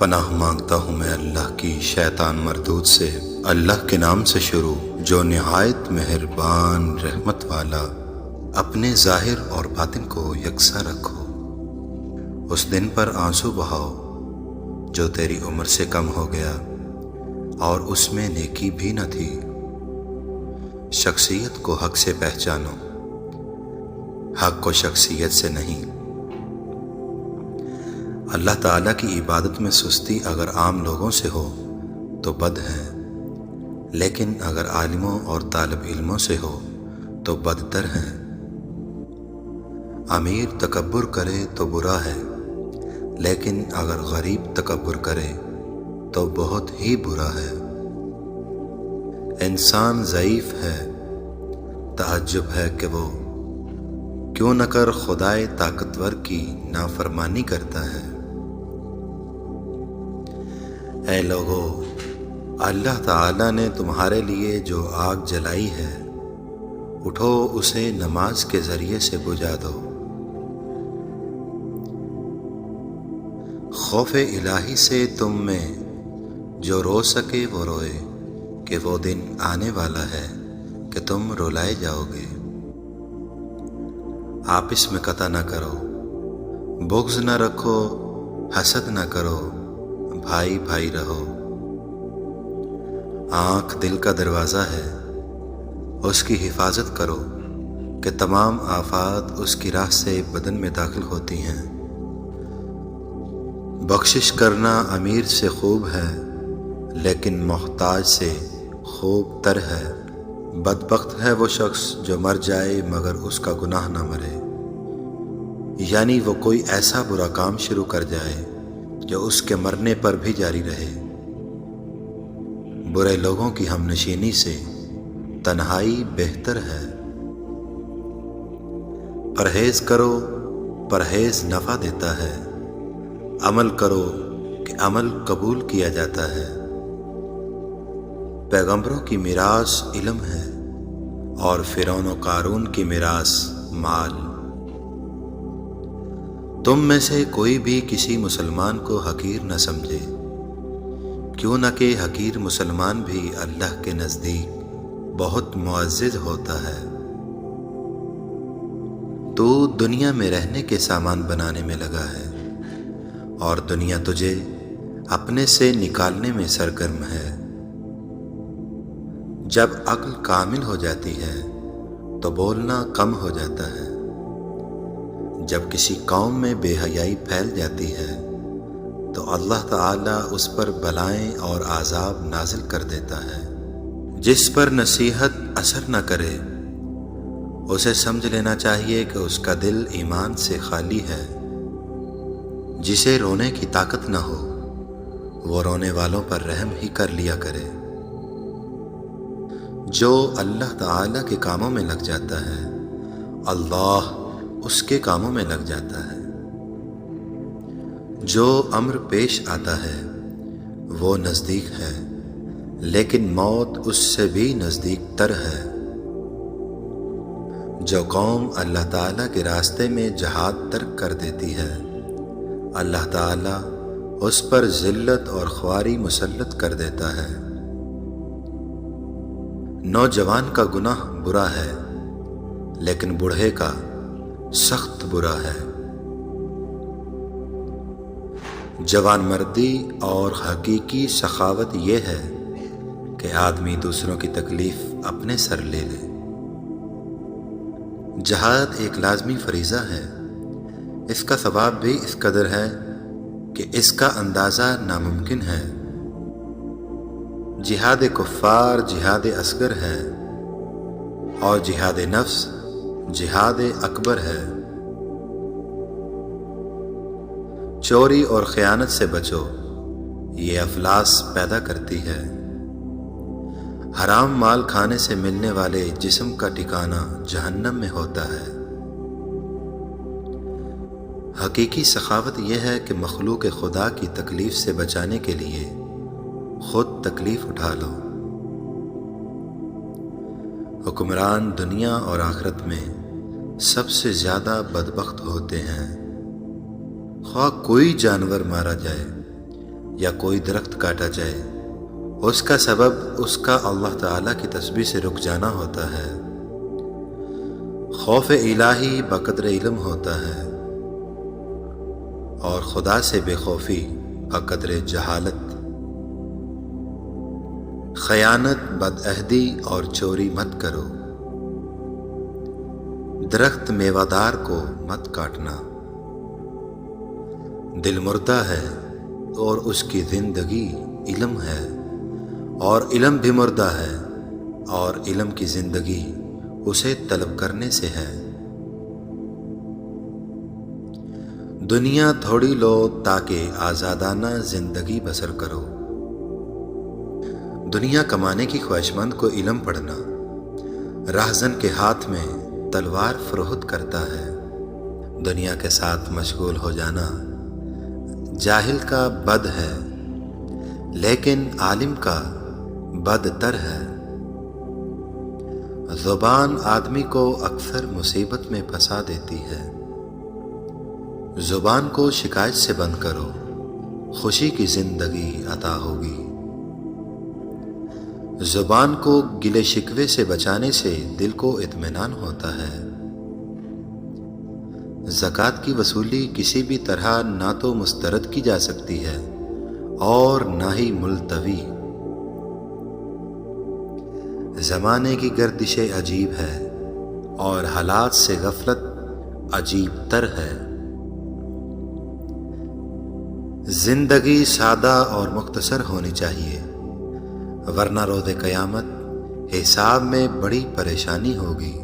پناہ مانگتا ہوں میں اللہ کی شیطان مردود سے۔ اللہ کے نام سے شروع جو نہایت مہربان رحمت والا۔ اپنے ظاہر اور باطن کو یکساں رکھو، اس دن پر آنسو بہاؤ جو تیری عمر سے کم ہو گیا اور اس میں نیکی بھی نہ تھی۔ شخصیت کو حق سے پہچانو، حق کو شخصیت سے نہیں۔ اللہ تعالیٰ کی عبادت میں سستی اگر عام لوگوں سے ہو تو بد ہے، لیکن اگر عالموں اور طالب علموں سے ہو تو بدتر ہے۔ امیر تکبر کرے تو برا ہے، لیکن اگر غریب تکبر کرے تو بہت ہی برا ہے۔ انسان ضعیف ہے، تعجب ہے کہ وہ کیوں نہ کر خدائے طاقتور کی نافرمانی کرتا ہے۔ اے لوگو، اللہ تعالیٰ نے تمہارے لیے جو آگ جلائی ہے، اٹھو اسے نماز کے ذریعے سے بجھا دو۔ خوف الہی سے تم میں جو رو سکے وہ روئے کہ وہ دن آنے والا ہے کہ تم رلائے جاؤ گے۔ آپس میں قطع نہ کرو، بغض نہ رکھو، حسد نہ کرو، بھائی بھائی رہو۔ آنکھ دل کا دروازہ ہے، اس کی حفاظت کرو کہ تمام آفات اس کی راہ سے بدن میں داخل ہوتی ہیں۔ بخشش کرنا امیر سے خوب ہے، لیکن محتاج سے خوب تر ہے۔ بدبخت ہے وہ شخص جو مر جائے مگر اس کا گناہ نہ مرے، یعنی وہ کوئی ایسا برا کام شروع کر جائے جو اس کے مرنے پر بھی جاری رہے۔ برے لوگوں کی ہم نشینی سے تنہائی بہتر ہے۔ پرہیز کرو، پرہیز نفع دیتا ہے۔ عمل کرو کہ عمل قبول کیا جاتا ہے۔ پیغمبروں کی میراث علم ہے اور فرعون و قارون کی میراث مال۔ تم میں سے کوئی بھی کسی مسلمان کو حقیر نہ سمجھے، کیوں نہ کہ حقیر مسلمان بھی اللہ کے نزدیک بہت معزز ہوتا ہے۔ تو دنیا میں رہنے کے سامان بنانے میں لگا ہے اور دنیا تجھے اپنے سے نکالنے میں سرگرم ہے۔ جب عقل کامل ہو جاتی ہے تو بولنا کم ہو جاتا ہے۔ جب کسی قوم میں بے حیائی پھیل جاتی ہے تو اللہ تعالیٰ اس پر بلائیں اور عذاب نازل کر دیتا ہے۔ جس پر نصیحت اثر نہ کرے اسے سمجھ لینا چاہیے کہ اس کا دل ایمان سے خالی ہے۔ جسے رونے کی طاقت نہ ہو وہ رونے والوں پر رحم ہی کر لیا کرے۔ جو اللہ تعالیٰ کے کاموں میں لگ جاتا ہے اللہ اس کے کاموں میں لگ جاتا ہے۔ جو امر پیش آتا ہے وہ نزدیک ہے، لیکن موت اس سے بھی نزدیک تر ہے۔ جو قوم اللہ تعالیٰ کے راستے میں جہاد ترک کر دیتی ہے اللہ تعالیٰ اس پر ذلت اور خواری مسلط کر دیتا ہے۔ نوجوان کا گناہ برا ہے، لیکن بوڑھے کا سخت برا ہے۔ جوان مردی اور حقیقی سخاوت یہ ہے کہ آدمی دوسروں کی تکلیف اپنے سر لے لے۔ جہاد ایک لازمی فریضہ ہے، اس کا ثواب بھی اس قدر ہے کہ اس کا اندازہ ناممکن ہے۔ جہاد کفار جہاد اصغر ہے اور جہاد نفس جہاد اکبر ہے۔ چوری اور خیانت سے بچو، یہ افلاس پیدا کرتی ہے۔ حرام مال کھانے سے ملنے والے جسم کا ٹھکانہ جہنم میں ہوتا ہے۔ حقیقی سخاوت یہ ہے کہ مخلوق خدا کی تکلیف سے بچانے کے لیے خود تکلیف اٹھا لو۔ حکمران دنیا اور آخرت میں سب سے زیادہ بدبخت ہوتے ہیں۔ خواہ کوئی جانور مارا جائے یا کوئی درخت کاٹا جائے، اس کا سبب اس کا اللہ تعالیٰ کی تسبیح سے رک جانا ہوتا ہے۔ خوف الہی بقدر علم ہوتا ہے، اور خدا سے بے خوفی بقدر جہالت۔ خیانت، بدعہدی اور چوری مت کرو۔ درخت میوہ دار کو مت کاٹنا۔ دل مردہ ہے اور اس کی زندگی علم ہے، اور علم بھی مردہ ہے اور علم کی زندگی اسے طلب کرنے سے ہے۔ دنیا تھوڑی لو تاکہ آزادانہ زندگی بسر کرو۔ دنیا کمانے کی خواہشمند کو علم پڑھنا راہزن کے ہاتھ میں تلوار فروخت کرتا ہے۔ دنیا کے ساتھ مشغول ہو جانا جاہل کا بد ہے، لیکن عالم کا بد تر ہے۔ زبان آدمی کو اکثر مصیبت میں پھنسا دیتی ہے۔ زبان کو شکایت سے بند کرو، خوشی کی زندگی عطا ہوگی۔ زبان کو گلے شکوے سے بچانے سے دل کو اطمینان ہوتا ہے۔ زکوٰۃ کی وصولی کسی بھی طرح نہ تو مسترد کی جا سکتی ہے اور نہ ہی ملتوی۔ زمانے کی گردشیں عجیب ہے اور حالات سے غفلت عجیب تر ہے۔ زندگی سادہ اور مختصر ہونی چاہیے، ورنہ روز قیامت حساب میں بڑی پریشانی ہوگی۔